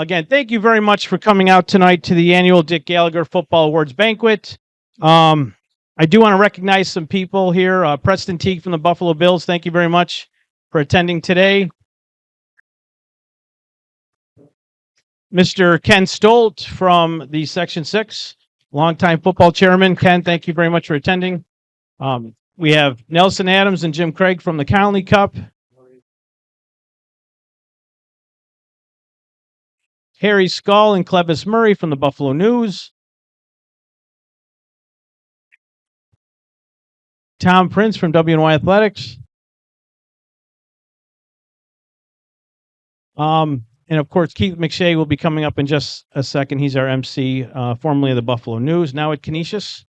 Again, thank you very much for coming out tonight to the annual Dick Gallagher Football Awards Banquet. I do want to recognize some people here. Preston Teague from the Buffalo Bills, thank you very much for attending today. Mr. Ken Stolt from the Section 6, longtime football chairman. Ken, thank you very much for attending. We have Nelson Adams and Jim Craig from the Conley Cup. Harry Skull and Clevis Murray from the Buffalo News. Tom Prince from WNY Athletics. And of course, Keith McShay will be coming up in just a second. He's our MC, formerly of the Buffalo News, now at Canisius.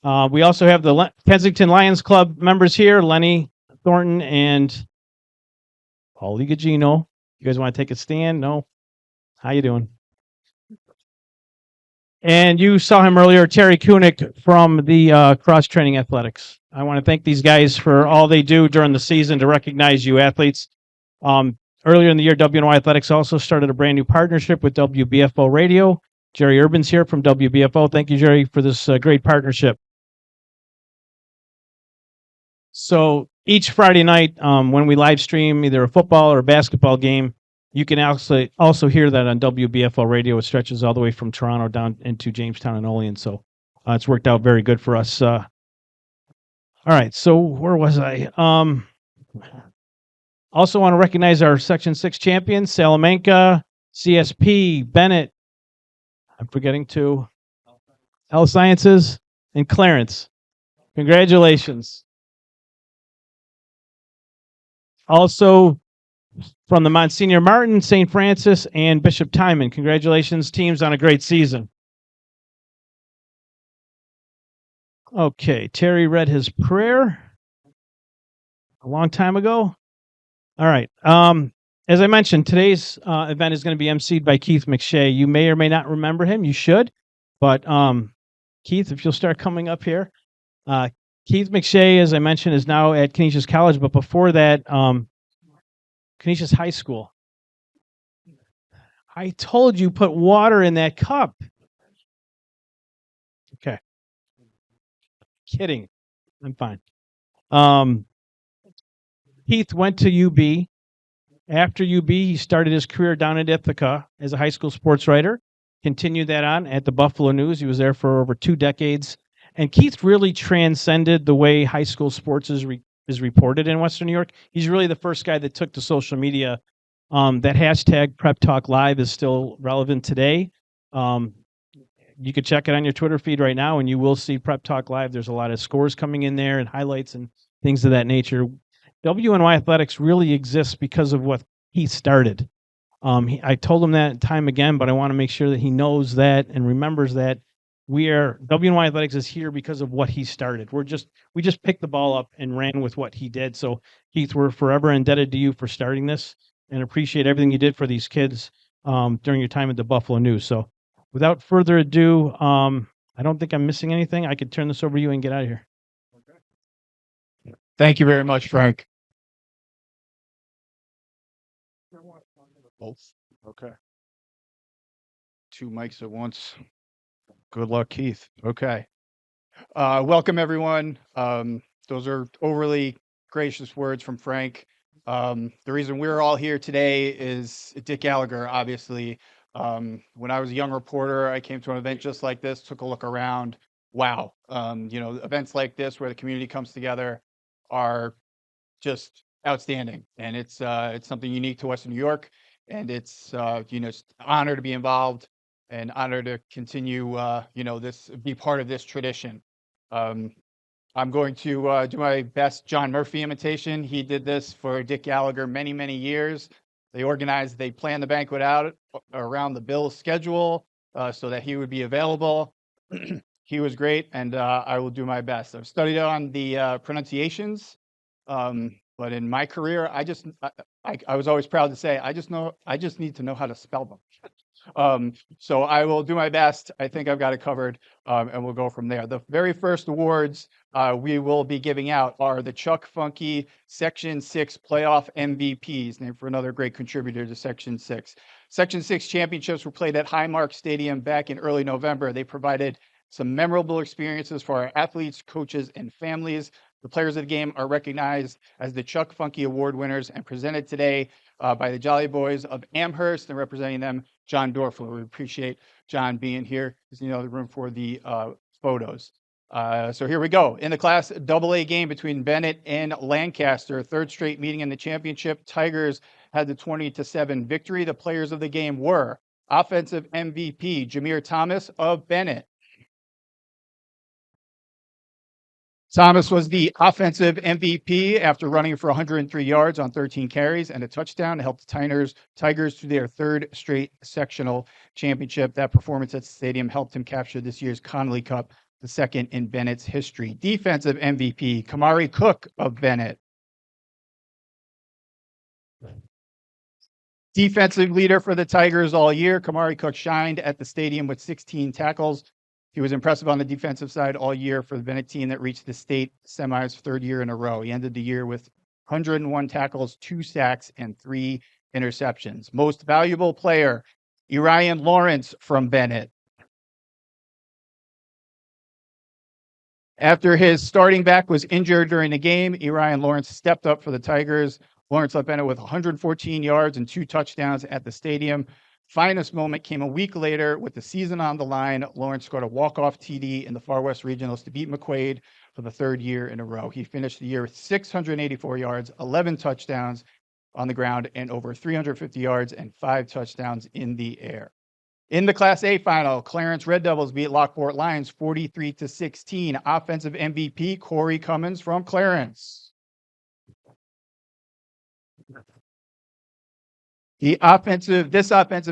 We also have the Kensington Lions Club members here, Lenny Thornton and Paulie Gugino. You guys want to take a stand? No? How you doing? And you saw him earlier, Terry Kunick from the Cross Training Athletics. I want to thank these guys for all they do during the season to recognize you athletes. Earlier in the year, WNY Athletics also started a brand new partnership with WBFO Radio. Jerry Urban's here from WBFO. Thank you, Jerry, for this great partnership. So each Friday night, when we live stream either a football or a basketball game, you can also hear that on WBFO Radio. It stretches all the way from Toronto down into Jamestown and Olean. So it's worked out very good for us. All right, so where was I? Also want to recognize our Section 6 champions, Salamanca, CSP, Bennett. I'm forgetting two. Health Sciences, and Clarence. Congratulations. Also from the Monsignor Martin, St. Francis, and Bishop Timon. Congratulations, teams, on a great season. Okay, Terry read his prayer a long time ago. All right. As I mentioned, today's event is going to be emceed by Keith McShay. You may or may not remember him. You should. But Keith, if you'll start coming up here. Keith McShay, as I mentioned, is now at Canisius College. But before that, Canisius High School. I told you put water in that cup. Okay. Kidding. I'm fine. Keith went to UB. After UB, he started his career down at Ithaca as a high school sports writer. Continued that on at the Buffalo News. He was there for over 2 decades. And Keith really transcended the way high school sports is reported in Western New York. He's really the first guy that took to social media. That hashtag Prep Talk Live is still relevant today. You could check it on your Twitter feed right now, and you will see Prep Talk Live. There's a lot of scores coming in there and highlights and things of that nature. WNY Athletics really exists because of what he started. I told him that time again, but I want to make sure that he knows that and remembers that WNY Athletics is here because of what he started. We just picked the ball up and ran with what he did. So Keith, we're forever indebted to you for starting this and appreciate everything you did for these kids during your time at the Buffalo News. So without further ado, I don't think I'm missing anything. I could turn this over to you and get out of here. Okay. Thank you very much, Frank. Both. Okay. 2 mics at once. Good luck, Keith. Okay. Welcome, everyone. Those are overly gracious words from Frank. The reason we're all here today is Dick Gallagher, obviously. When I was a young reporter, I came to an event just like this, took a look around. Wow. Events like this where the community comes together are just outstanding. And it's something unique to Western New York. And it's an honor to be involved and honor to continue, be part of this tradition. I'm going to do my best John Murphy imitation. He did this for Dick Gallagher many, many years. They planned the banquet out around the Bills' schedule so that he would be available. He was great, and I will do my best. I've studied on the pronunciations, but in my career, I was always proud to say, I just need to know how to spell them. So I will do my best. I think I've got it covered, and we'll go from there. The very first awards we will be giving out are the Chuck Funky Section 6 Playoff MVPs, named for another great contributor to Section 6. Section 6 championships were played at Highmark Stadium back in early November. They provided some memorable experiences for our athletes, coaches, and families. The players of the game are recognized as the Chuck Funky Award winners and presented today by the Jolly Boys of Amherst, and representing them, John Dorfler. We appreciate John being here. There's the room for the photos. So here we go. In the Class AA game between Bennett and Lancaster, third straight meeting in the championship, Tigers had the 20-7 victory. The players of the game were offensive MVP Jameer Thomas of Bennett. Thomas was the offensive MVP after running for 103 yards on 13 carries and a touchdown to help the Tigers to their third straight sectional championship. That performance at the stadium helped him capture this year's Connolly Cup, the second in Bennett's history. Defensive MVP, Kamari Cook of Bennett. Defensive leader for the Tigers all year, Kamari Cook shined at the stadium with 16 tackles. He was impressive on the defensive side all year for the Bennett team that reached the state semis third year in a row. He ended the year with 101 tackles, 2 sacks, and 3 interceptions. Most valuable player, Urian Lawrence from Bennett. After his starting back was injured during the game, Urian Lawrence stepped up for the Tigers. Lawrence led Bennett with 114 yards and 2 touchdowns at the stadium. Finest moment came a week later with the season on the line. Lawrence scored a walk-off TD in the Far West Regionals to beat McQuaid for the third year in a row. He finished the year with 684 yards, 11 touchdowns on the ground, and over 350 yards and 5 touchdowns in the air. In the Class A final, Clarence Red Devils beat Lockport Lions 43-16. Offensive MVP Corey Cummins from Clarence. This offensive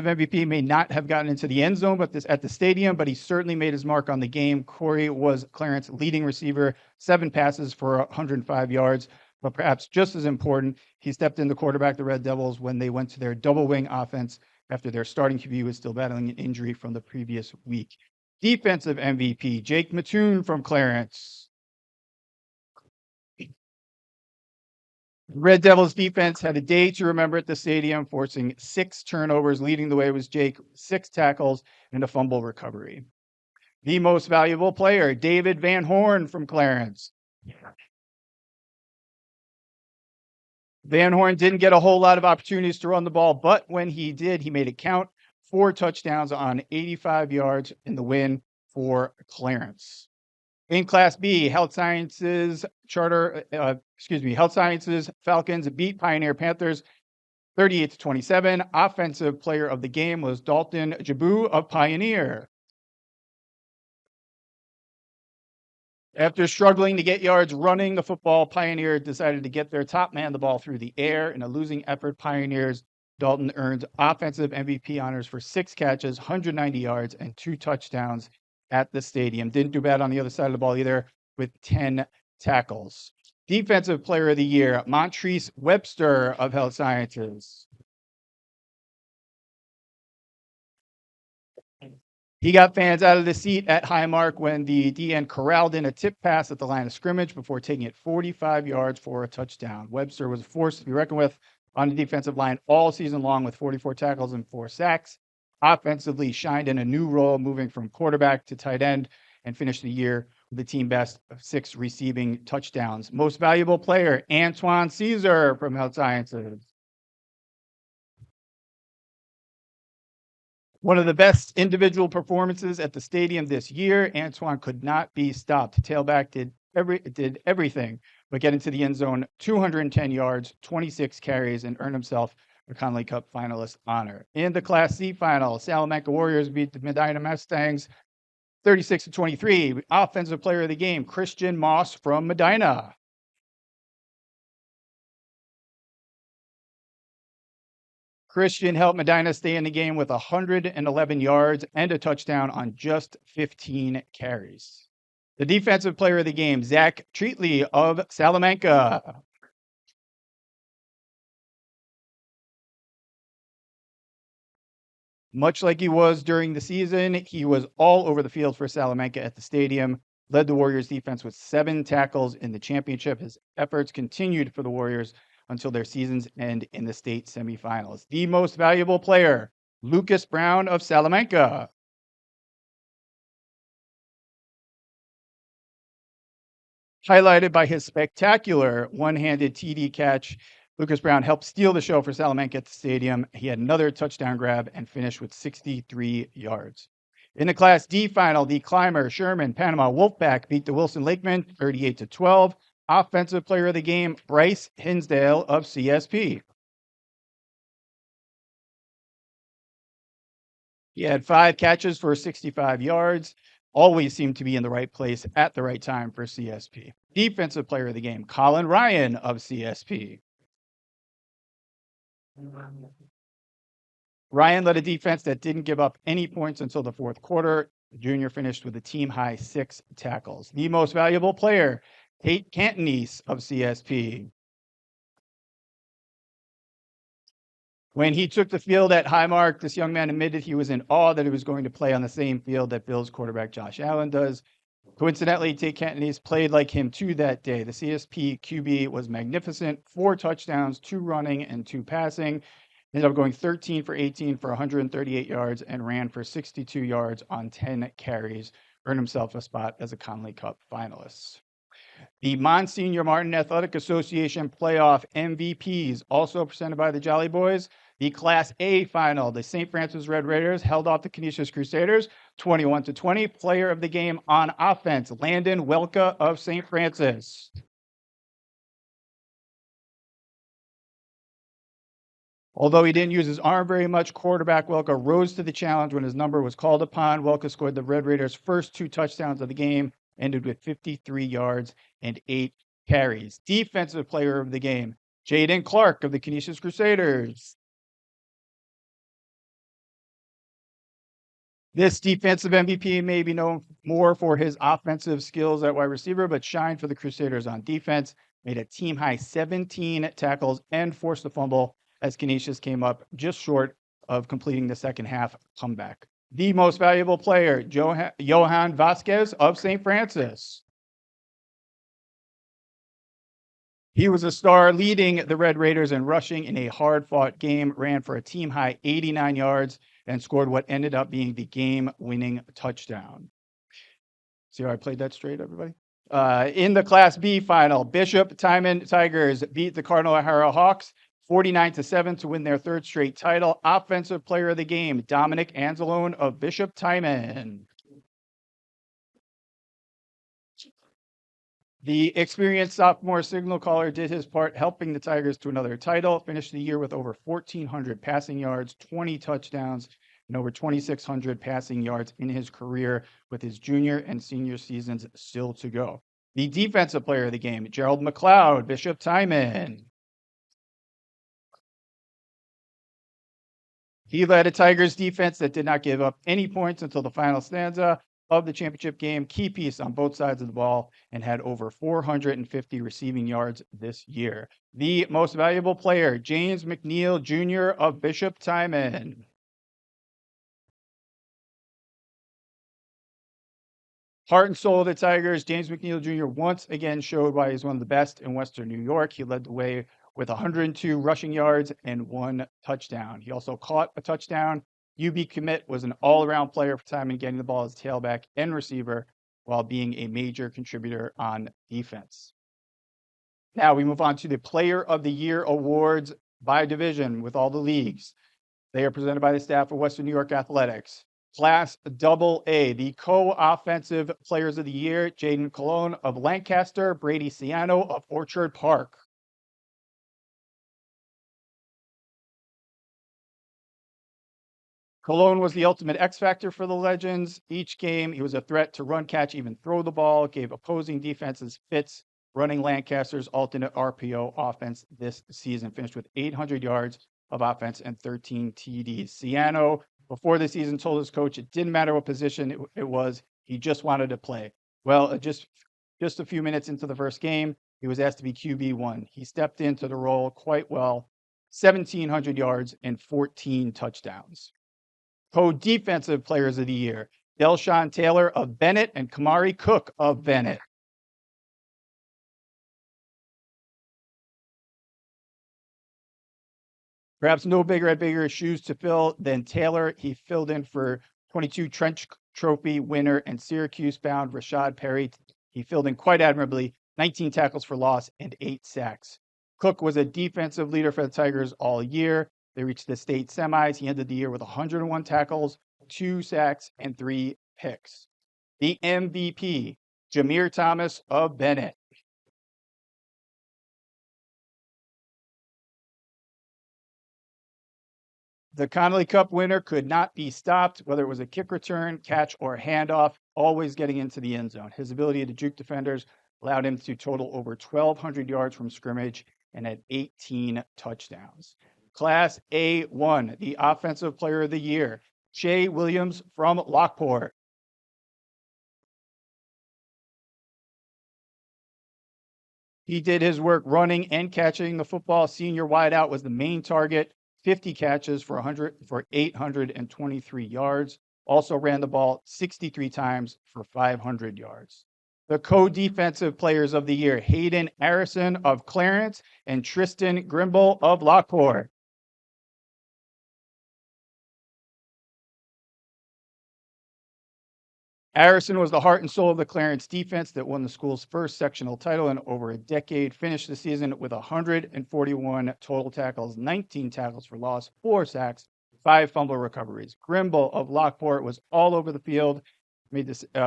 MVP may not have gotten into the end zone, at the stadium, but he certainly made his mark on the game. Corey was Clarence's leading receiver, 7 passes for 105 yards. But perhaps just as important, he stepped in to quarterback the Red Devils when they went to their double wing offense after their starting QB was still battling an injury from the previous week. Defensive MVP Jake Mattoon from Clarence. Red Devils defense had a day to remember at the stadium, forcing 6 turnovers. Leading the way was Jake, 6 tackles and a fumble recovery. The most valuable player, David Van Horn from Clarence. Van Horn didn't get a whole lot of opportunities to run the ball, but when he did, he made it count. 4 touchdowns on 85 yards in the win for Clarence. In Class B, Health Sciences Falcons beat Pioneer Panthers 38-27. Offensive player of the game was Dalton Jabu of Pioneer. After struggling to get yards running the football, Pioneer decided to get their top man the ball through the air. In a losing effort, Pioneers Dalton earned offensive MVP honors for 6 catches, 190 yards, and 2 touchdowns at the stadium. Didn't do bad on the other side of the ball either, with 10 tackles. Defensive player of the year, Montrese Webster of Health Sciences. He got fans out of the seat at Highmark when the DN corralled in a tip pass at the line of scrimmage before taking it 45 yards for a touchdown. Webster was a force to be reckoned with on the defensive line all season long with 44 tackles and 4 sacks. Offensively shined in a new role, moving from quarterback to tight end, and finished the year with the team best of 6 receiving touchdowns. Most valuable player, Antoine Caesar from Health Sciences. One of the best individual performances at the stadium this year. Antoine could not be stopped. Tailback did everything but get into the end zone, 210 yards, 26 carries, and earned himself a Connolly Cup finalist honor. In the Class C final, Salamanca Warriors beat the Medina Mustangs 36-23. Offensive player of the game, Christian Moss from Medina. Christian helped Medina stay in the game with 111 yards and a touchdown on just 15 carries. The defensive player of the game, Zach Treatley of Salamanca. Much like he was during the season, he was all over the field for Salamanca at the stadium, led the Warriors defense with 7 tackles in the championship. His efforts continued for the Warriors until their season's end in the state semifinals. The most valuable player, Lucas Brown of Salamanca. Highlighted by his spectacular one-handed TD catch, Lucas Brown helped steal the show for Salamanca at the stadium. He had another touchdown grab and finished with 63 yards. In the Class D final, the climber Sherman Panama Wolfpack beat the Wilson Lakemen 38-12. Offensive player of the game, Bryce Hinsdale of CSP. He had 5 catches for 65 yards. Always seemed to be in the right place at the right time for CSP. Defensive player of the game, Colin Ryan of CSP. Ryan led a defense that didn't give up any points until the fourth quarter. The junior finished with a team-high 6 tackles. The most valuable player, Tate Cantonese of CSP. When he took the field at Highmark, this young man admitted he was in awe that he was going to play on the same field that Bills quarterback Josh Allen does. Coincidentally, Tate Cantonese played like him too that day. The CSP QB was magnificent, 4 touchdowns, 2 running and 2 passing. Ended up going 13 for 18 for 138 yards and ran for 62 yards on 10 carries. Earned himself a spot as a Conley Cup finalist. The Monsignor Martin Athletic Association playoff MVPs, also presented by the Jolly Boys. The Class A final, the St. Francis Red Raiders held off the Canisius Crusaders 21-20. Player of the game on offense, Landon Welka of St. Francis. Although he didn't use his arm very much, quarterback Welka rose to the challenge when his number was called upon. Welka scored the Red Raiders' first 2 touchdowns of the game, ended with 53 yards and 8 carries. Defensive player of the game, Jaden Clark of the Canisius Crusaders. This defensive MVP may be known more for his offensive skills at wide receiver, but shined for the Crusaders on defense, made a team-high 17 tackles and forced a fumble as Canisius came up just short of completing the second half comeback. The most valuable player, Johan Vasquez of St. Francis. He was a star, leading the Red Raiders in rushing in a hard-fought game, ran for a team-high 89 yards, and scored what ended up being the game-winning touchdown. See how I played that straight, everybody? In the Class B final, Bishop Timon Tigers beat the Cardinal O'Hara Hawks 49-7 to win their 3rd straight title. Offensive player of the game, Dominic Anzalone of Bishop Timon. The experienced sophomore signal caller did his part, helping the Tigers to another title, finished the year with over 1,400 passing yards, 20 touchdowns, and over 2,600 passing yards in his career, with his junior and senior seasons still to go. The defensive player of the game, Gerald McLeod, Bishop Timon. He led a Tigers defense that did not give up any points until the final stanza of the championship game, key piece on both sides of the ball, and had over 450 receiving yards this year. The most valuable player, James McNeil Jr. of Bishop Timon. Heart and soul of the Tigers, James McNeil Jr. once again showed why he's one of the best in Western New York. He led the way with 102 rushing yards and 1 touchdown. He also caught a touchdown. UB commit, was an all-around player for Timon, getting the ball as tailback and receiver while being a major contributor on defense. Now we move on to the Player of the Year awards by division with all the leagues. They are presented by the staff of Western New York Athletics. Class AA, the co-offensive players of the year, Jaden Colon of Lancaster, Brady Ciano of Orchard Park. Cologne was the ultimate X factor for the Legends. Each game, he was a threat to run, catch, even throw the ball, gave opposing defenses fits, running Lancaster's alternate RPO offense this season. Finished with 800 yards of offense and 13 TDs. Ciano, before the season, told his coach it didn't matter what position it was, he just wanted to play. Well, just a few minutes into the first game, he was asked to be QB1. He stepped into the role quite well, 1,700 yards and 14 touchdowns. Co-defensive players of the year, Delshawn Taylor of Bennett and Kamari Cook of Bennett. Perhaps no bigger had bigger shoes to fill than Taylor. He filled in for 22 Trench Trophy winner and Syracuse-bound Rashad Perry. He filled in quite admirably, 19 tackles for loss and 8 sacks. Cook was a defensive leader for the Tigers all year. They reached the state semis. He ended the year with 101 tackles, 2 sacks, and 3 picks. The MVP, Jameer Thomas of Bennett. The Connolly Cup winner could not be stopped, whether it was a kick return, catch, or handoff, always getting into the end zone. His ability to juke defenders allowed him to total over 1,200 yards from scrimmage and had 18 touchdowns. Class A1, the Offensive Player of the Year, Shea Williams from Lockport. He did his work running and catching the football. Senior wideout was the main target. 50 catches for 823 yards. Also ran the ball 63 times for 500 yards. The co-defensive players of the year, Hayden Arison of Clarence and Tristan Grimble of Lockport. Arison was the heart and soul of the Clarence defense that won the school's first sectional title in over a decade, finished the season with 141 total tackles, 19 tackles for loss, 4 sacks, 5 fumble recoveries. Grimble of Lockport was all over the field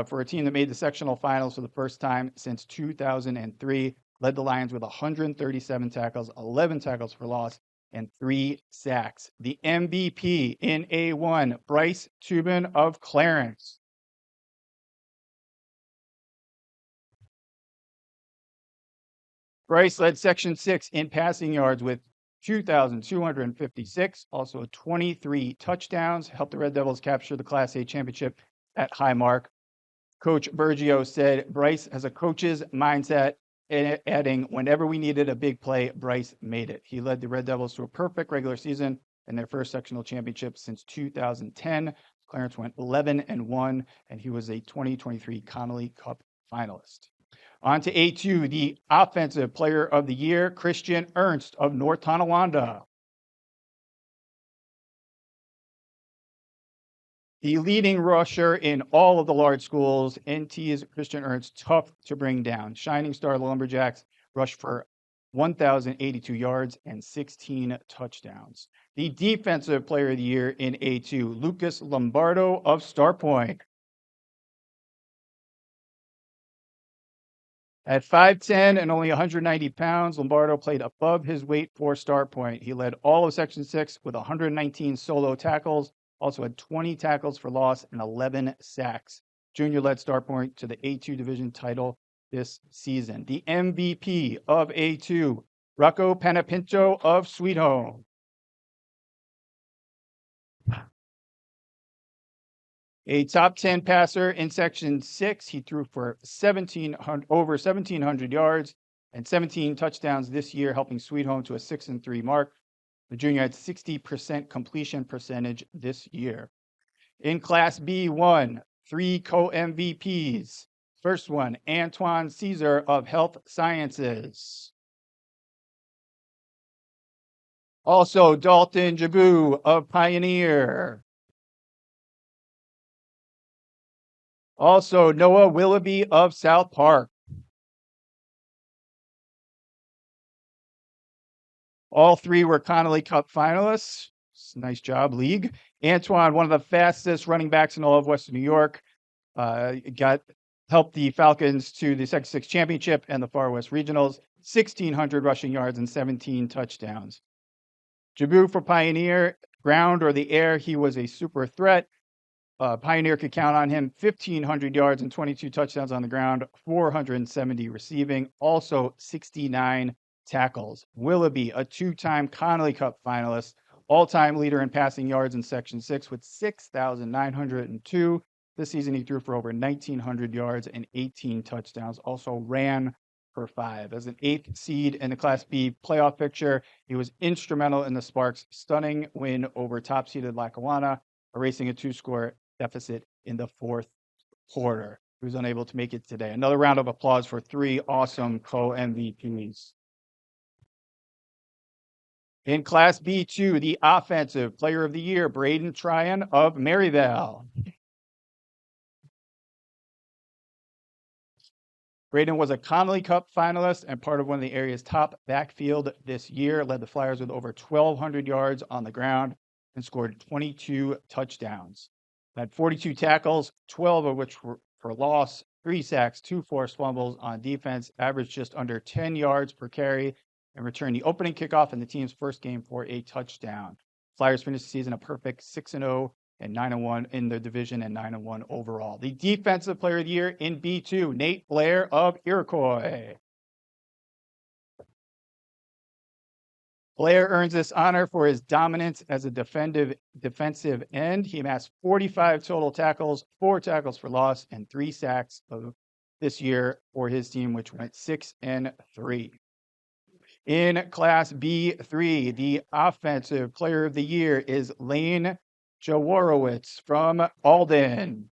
for a team that made the sectional finals for the first time since 2003, led the Lions with 137 tackles, 11 tackles for loss, and 3 sacks. The MVP in A1, Bryce Tubin of Clarence. Bryce led Section 6 in passing yards with 2,256, also 23 touchdowns, helped the Red Devils capture the Class A championship at high mark. Coach Bergio said Bryce has a coach's mindset, adding, whenever we needed a big play, Bryce made it. He led the Red Devils to a perfect regular season and their first sectional championship since 2010. Clarence went 11-1, and he was a 2023 Connolly Cup finalist. On to A2, the Offensive Player of the Year, Christian Ernst of North Tonawanda. The leading rusher in all of the large schools, NT's Christian Ernst, tough to bring down. Shining Star Lumberjacks rushed for 1,082 yards and 16 touchdowns. The Defensive Player of the Year in A2, Lucas Lombardo of Starpoint. At 5'10" and only 190 pounds, Lombardo played above his weight for Starpoint. He led all of Section 6 with 119 solo tackles, also had 20 tackles for loss and 11 sacks. Junior led Starpoint to the A2 division title this season. The MVP of A2, Rocco Panapinto of Sweet Home. A top 10 passer in Section 6. He threw for over 1,700 yards and 17 touchdowns this year, helping Sweet Home to a 6-3 mark. The junior had 60% completion percentage this year. In Class B1, 3 co-MVPs. First one, Antoine Caesar of Health Sciences. Also, Dalton Jabu of Pioneer. Also, Noah Willoughby of South Park. All 3 were Connolly Cup finalists. Nice job, league. Antoine, one of the fastest running backs in all of Western New York, helped the Falcons to the Section 6 championship and the Far West Regionals, 1,600 rushing yards and 17 touchdowns. Jabu for Pioneer, ground or the air, he was a super threat. Pioneer could count on him, 1,500 yards and 22 touchdowns on the ground, 470 receiving, also 69 tackles. Willoughby, a 2-time Connolly Cup finalist, all-time leader in passing yards in Section 6 with 6,902. This season, he threw for over 1,900 yards and 18 touchdowns, also ran for 5. As an 8th seed in the Class B playoff picture, he was instrumental in the Sparks' stunning win over top-seeded Lackawanna. erasing a 2-score deficit in the fourth quarter. He was unable to make it today. Another round of applause for 3 awesome co-MVPs. In Class B2, the Offensive Player of the Year, Braden Tryon of Maryvale. Braden was a Connolly Cup finalist and part of one of the area's top backfield this year, led the Flyers with over 1,200 yards on the ground and scored 22 touchdowns. Had 42 tackles, 12 of which were for loss, 3 sacks, 2 forced fumbles on defense, averaged just under 10 yards per carry, and returned the opening kickoff in the team's first game for a touchdown. Flyers finished the season a perfect 6-0 and 9-1 in the division and 9-1 overall. The Defensive Player of the Year in B2, Nate Blair of Iroquois. Blair earns this honor for his dominance as a defensive end. He amassed 45 total tackles, 4 tackles for loss, and 3 sacks this year for his team, which went 6-3. In Class B3, the Offensive Player of the Year is Lane Jaworowitz from Alden.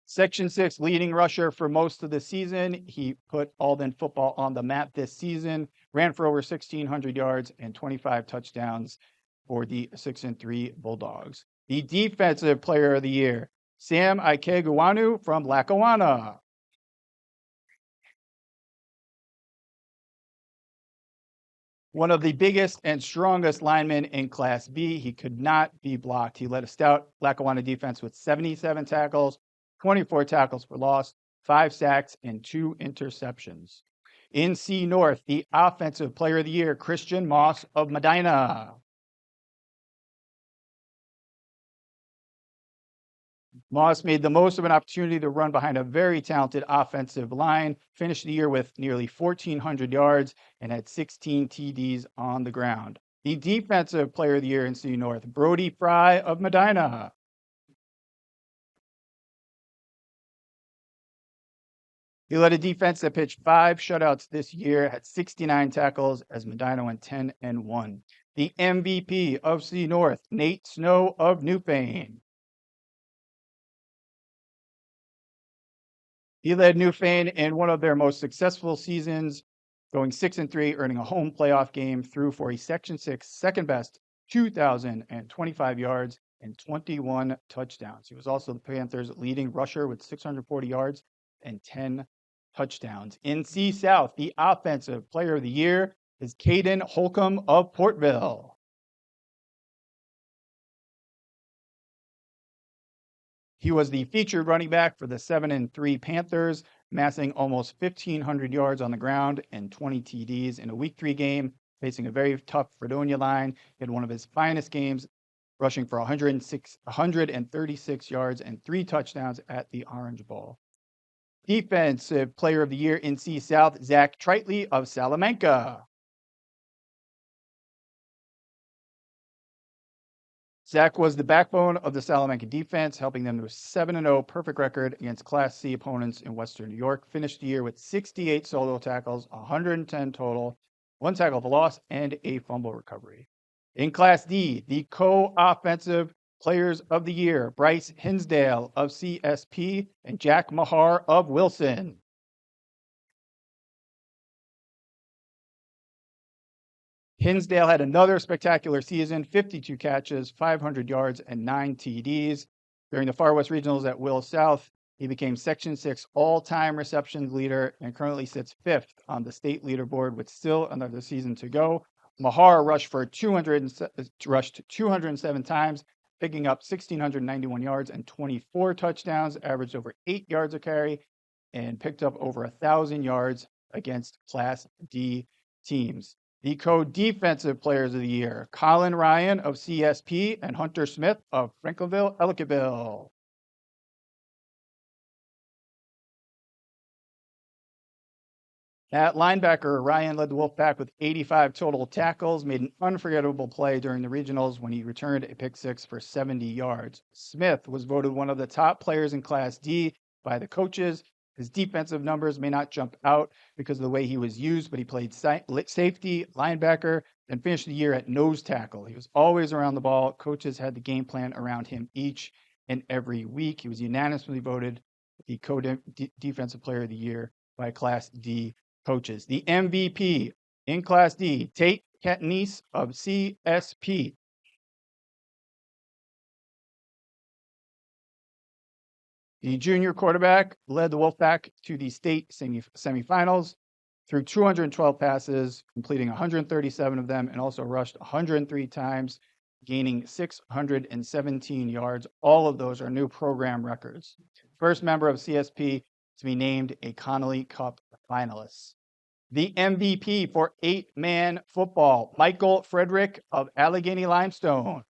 Section 6 leading rusher for most of the season. He put Alden football on the map this season, ran for over 1,600 yards and 25 touchdowns for the 6-3 Bulldogs. The Defensive Player of the Year, Sam Ikeguanu from Lackawanna. One of the biggest and strongest linemen in Class B, he could not be blocked. He led a stout Lackawanna defense with 77 tackles, 24 tackles for loss, 5 sacks, and 2 interceptions. In C North, the Offensive Player of the Year, Christian Moss of Medina. Moss made the most of an opportunity to run behind a very talented offensive line, finished the year with nearly 1,400 yards, and had 16 TDs on the ground. The Defensive Player of the Year in C North, Brody Fry of Medina. He led a defense that pitched 5 shutouts this year, had 69 tackles as Medina went 10-1. The MVP of C North, Nate Snow of Newfane. He led Newfane in one of their most successful seasons, going 6-3, earning a home playoff game through for a Section 6 second best 2,025 yards and 21 touchdowns. He was also the Panthers' leading rusher with 640 yards and 10 touchdowns. In C South, the Offensive Player of the Year is Caden Holcomb of Portville. He was the featured running back for the 7-3 Panthers, amassing almost 1,500 yards on the ground and 20 TDs in a Week 3 game, facing a very tough Fredonia line. He had one of his finest games, rushing for 136 yards and 3 touchdowns at the Orange Bowl. Defensive Player of the Year in C South, Zach Tritley of Salamanca. Zach was the backbone of the Salamanca defense, helping them to a 7-0 perfect record against Class C opponents in Western New York. Finished the year with 68 solo tackles, 110 total, 1 tackle for loss, and a fumble recovery. In Class D, the co-offensive Players of the Year, Bryce Hinsdale of CSP and Jack Mahar of Wilson. Hinsdale had another spectacular season, 52 catches, 500 yards, and 9 TDs. During the Far West Regionals at Will South, he became Section 6 all-time receptions leader and currently sits 5th on the state leaderboard with still another season to go. Mahar rushed 207 times, picking up 1,691 yards and 24 touchdowns, averaged over 8 yards a carry, and picked up over 1,000 yards against Class D teams. The co-defensive players of the year, Colin Ryan of CSP and Hunter Smith of Franklinville-Ellicottville. At linebacker, Ryan led the Wolfpack with 85 total tackles, made an unforgettable play during the regionals when he returned a pick 6 for 70 yards. Smith was voted one of the top players in Class D by the coaches, His defensive numbers may not jump out because of the way he was used, but he played safety, linebacker, and finished the year at nose tackle. He was always around the ball. Coaches had the game plan around him each and every week. He was unanimously voted the defensive player of the year by Class D coaches. The MVP in Class D, Tate Katniss of CSP. The junior quarterback led the Wolfpack to the state semifinals through 212 passes, completing 137 of them, and also rushed 103 times, gaining 617 yards. All of those are new program records. First member of CSP to be named a Connolly Cup finalist. The MVP for 8-man football, Michael Frederick of Allegheny Limestone.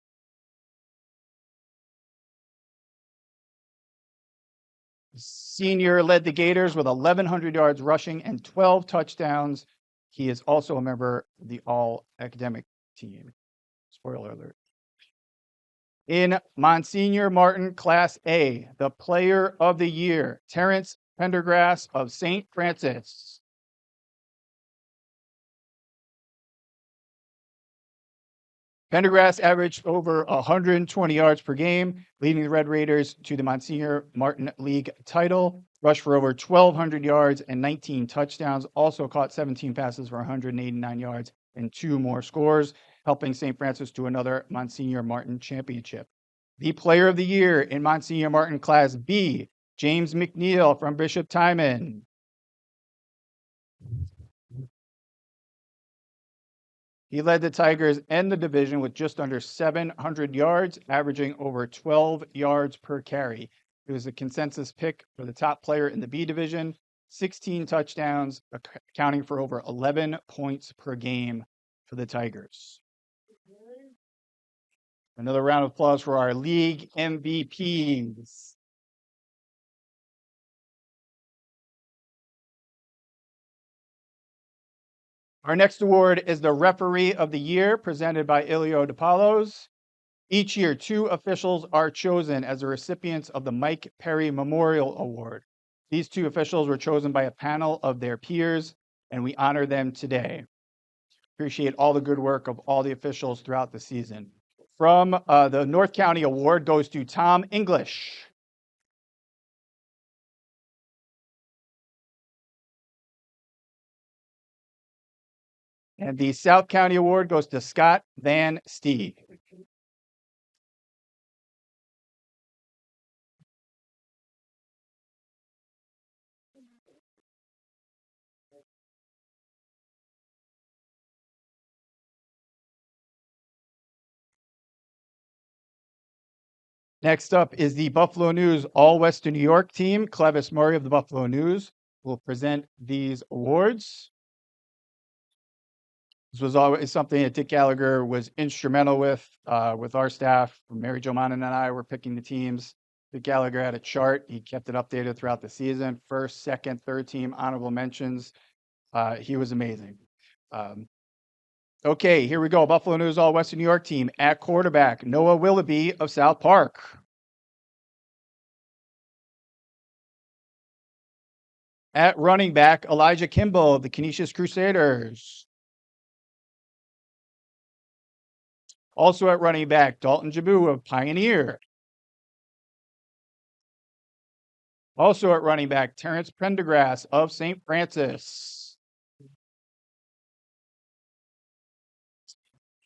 Senior led the Gators with 1,100 yards rushing and 12 touchdowns. He is also a member of the all-academic team. Spoiler alert. In Monsignor Martin Class A, the player of the year, Terrence Pendergrass of St. Francis. Pendergrass averaged over 120 yards per game, leading the Red Raiders to the Monsignor Martin League title. Rushed for over 1,200 yards and 19 touchdowns. Also caught 17 passes for 189 yards and 2 more scores, helping St. Francis to another Monsignor Martin championship. The player of the year in Monsignor Martin Class B, James McNeil from Bishop Timon. He led the Tigers and the division with just under 700 yards, averaging over 12 yards per carry. It was a consensus pick for the top player in the B division, 16 touchdowns, accounting for over 11 points per game for the Tigers. Another round of applause for our league MVPs. Our next award is the Referee of the Year, presented by Ilio DePaulos. Each year, 2 officials are chosen as the recipients of the Mike Perry Memorial Award. These 2 officials were chosen by a panel of their peers, and we honor them today. Appreciate all the good work of all the officials throughout the season. From the North County Award goes to Tom English. And the South County Award goes to Scott Van Stee. Next up is the Buffalo News All-Western New York team. Clevis Murray of the Buffalo News will present these awards. This was always something that Dick Gallagher was instrumental with our staff. Mary Jo Monin and I were picking the teams. Dick Gallagher had a chart. He kept it updated throughout the season. First, second, third team, honorable mentions. He was amazing. Okay, here we go. Buffalo News All-Western New York team. At quarterback, Noah Willoughby of South Park. At running back, Elijah Kimball of the Canisius Crusaders. Also at running back, Dalton Jabu of Pioneer. Also at running back, Terrence Pendergrass of St. Francis.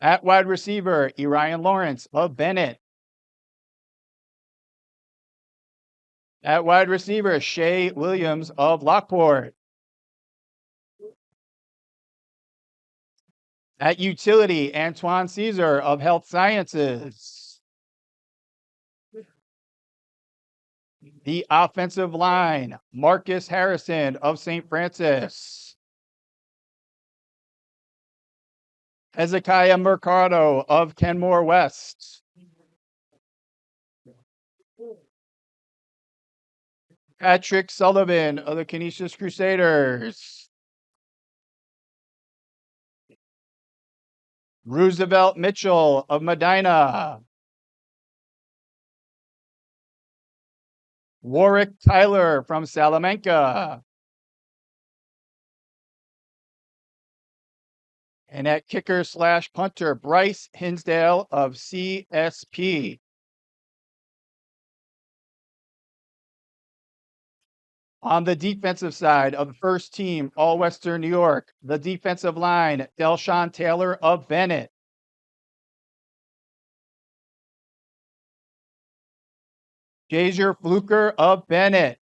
At wide receiver, Erian Lawrence of Bennett. At wide receiver, Shay Williams of Lockport. At utility, Antoine Caesar of Health Sciences. The offensive line, Marcus Harrison of St. Francis. Hezekiah Mercado of Kenmore West. Patrick Sullivan of the Canisius Crusaders. Roosevelt Mitchell of Medina. Warwick Tyler from Salamanca. And at kicker / punter, Bryce Hinsdale of CSP. On the defensive side of the first team, All-Western New York, the defensive line, Delshawn Taylor of Bennett. Jazier Fluker of Bennett.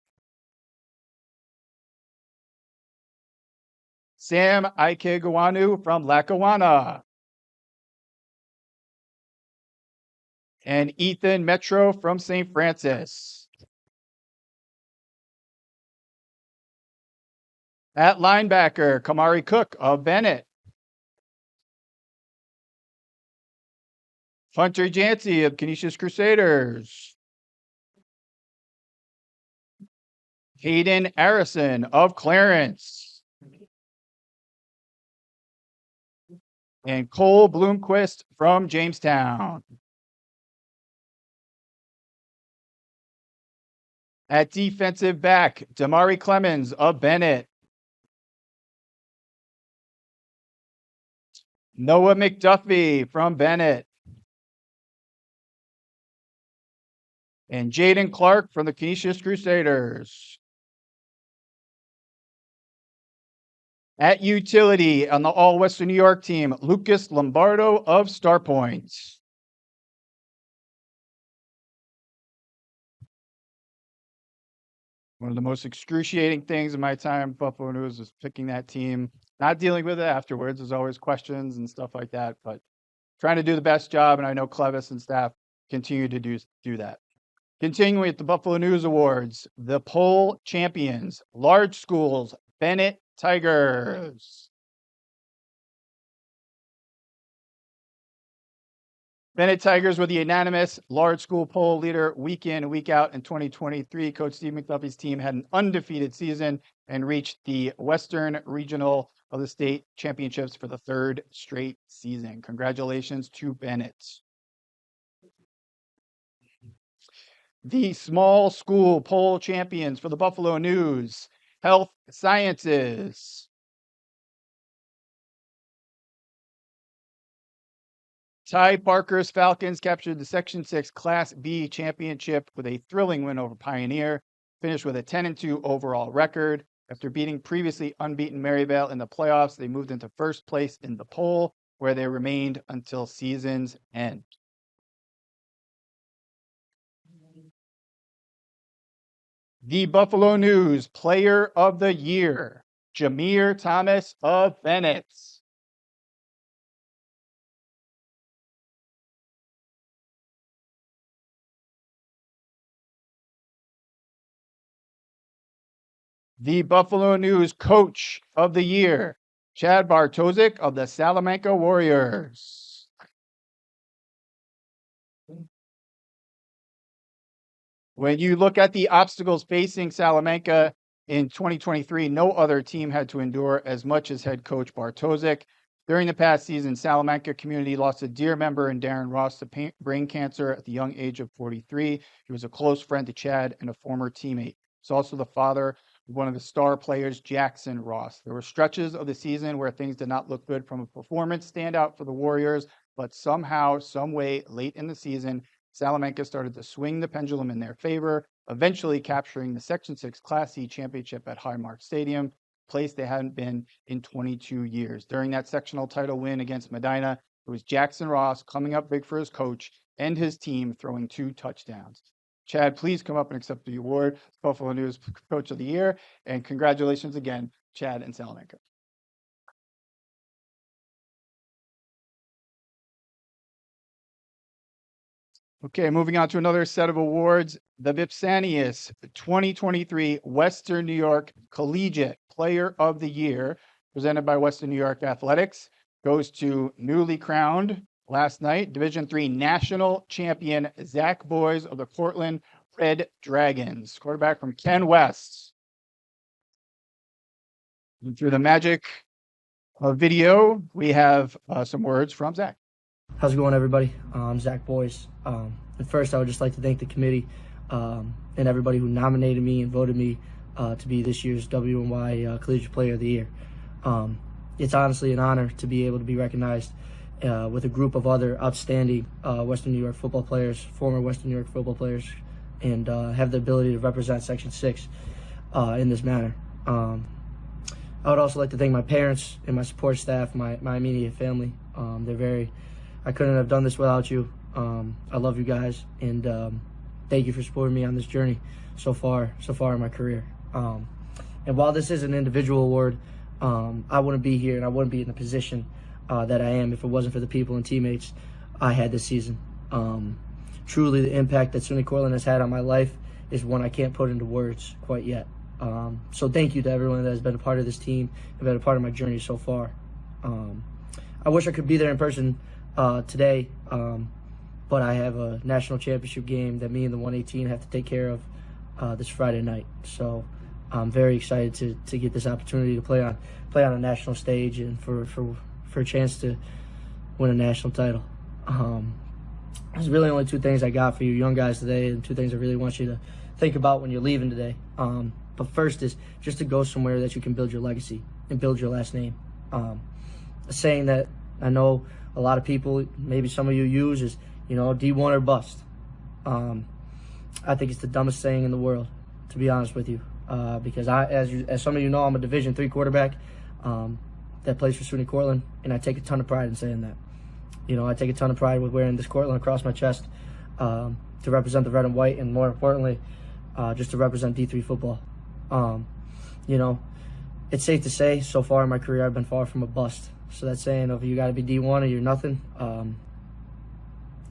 Sam Ikegawanu from Lackawanna. And Ethan Metro from St. Francis. At linebacker, Kamari Cook of Bennett. Hunter Jancy of Canisius Crusaders. Hayden Harrison of Clarence. And Cole Bloomquist from Jamestown. At defensive back, Damari Clemens of Bennett. Noah McDuffie from Bennett. And Jaden Clark from the Canisius Crusaders. At utility on the All-Western New York team, Lucas Lombardo of Starpoint. One of the most excruciating things in my time at Buffalo News was picking that team. Not dealing with it afterwards. There's always questions and stuff like that, but trying to do the best job, and I know Clevis and staff continue to do that. Continuing with the Buffalo News Awards, the poll champions, large schools, Bennett Tigers. Bennett Tigers were the unanimous large school poll leader week in, week out in 2023. Coach Steve McDuffie's team had an undefeated season and reached the Western Regional of the state championships for the third straight season. Congratulations to Bennett. The small school poll champions for the Buffalo News, Health Sciences. Ty Parker's Falcons captured the Section 6 Class B championship with a thrilling win over Pioneer, finished with a 10-2 overall record. After beating previously unbeaten Maryvale in the playoffs, they moved into first place in the poll, where they remained until season's end. The Buffalo News Player of the Year, Jameer Thomas of Bennett. The Buffalo News Coach of the Year, Chad Bartosik of the Salamanca Warriors. When you look at the obstacles facing Salamanca in 2023, no other team had to endure as much as head coach Bartosik. During the past season, Salamanca community lost a dear member in Darren Ross to brain cancer at the young age of 43. He was a close friend to Chad and a former teammate. He's also the father of one of the star players, Jackson Ross. There were stretches of the season where things did not look good from a performance standout for the Warriors, but somehow, some way, late in the season, Salamanca started to swing the pendulum in their favor, eventually capturing the Section 6 Class C championship at Highmark Stadium, a place they hadn't been in 22 years. During that sectional title win against Medina, it was Jackson Ross coming up big for his coach and his team, throwing 2 touchdowns. Chad, please come up and accept the award, Buffalo News Coach of the Year, and congratulations again, Chad and Salamanca. Okay, moving on to another set of awards. The Vipsanius 2023 Western New York Collegiate Player of the Year, presented by Western New York Athletics, goes to newly crowned last night Division III National Champion Zach Boys of the Portland Red Dragons, quarterback from Ken West. And through the magic of video, we have some words from Zach. How's it going, everybody? I'm Zach Boyce. And first, I would just like to thank the committee and everybody who nominated me and voted me to be this year's WNY Collegiate Player of the Year. It's honestly an honor to be able to be recognized with a group of other outstanding Western New York football players, former Western New York football players, and have the ability to represent Section 6 in this manner. I would also like to thank my parents and my support staff, my immediate family. I couldn't have done this without you. I love you guys, and thank you for supporting me on this journey so far in my career. And while this is an individual award, I wouldn't be here and I wouldn't be in the position that I am if it wasn't for the people and teammates I had this season. Truly, the impact that SUNY Cortland has had on my life is one I can't put into words quite yet. So thank you to everyone that has been a part of this team and been a part of my journey so far. I wish I could be there in person today, but I have a national championship game that me and the 118 have to take care of this Friday night. So I'm very excited to get this opportunity to play on a national stage and for a chance to win a national title. There's really only two things I got for you young guys today, and two things I really want you to think about when you're leaving today. But first is just to go somewhere that you can build your legacy and build your last name. A saying that I know a lot of people, maybe some of you use, is, D1 or bust. I think it's the dumbest saying in the world, to be honest with you, because as some of you know, I'm a Division III quarterback that plays for SUNY Cortland, and I take a ton of pride in saying that. I take a ton of pride with wearing this Cortland across my chest to represent the red and white, and more importantly, just to represent D3 football. It's safe to say so far in my career I've been far from a bust. So that saying of you got to be D1 or you're nothing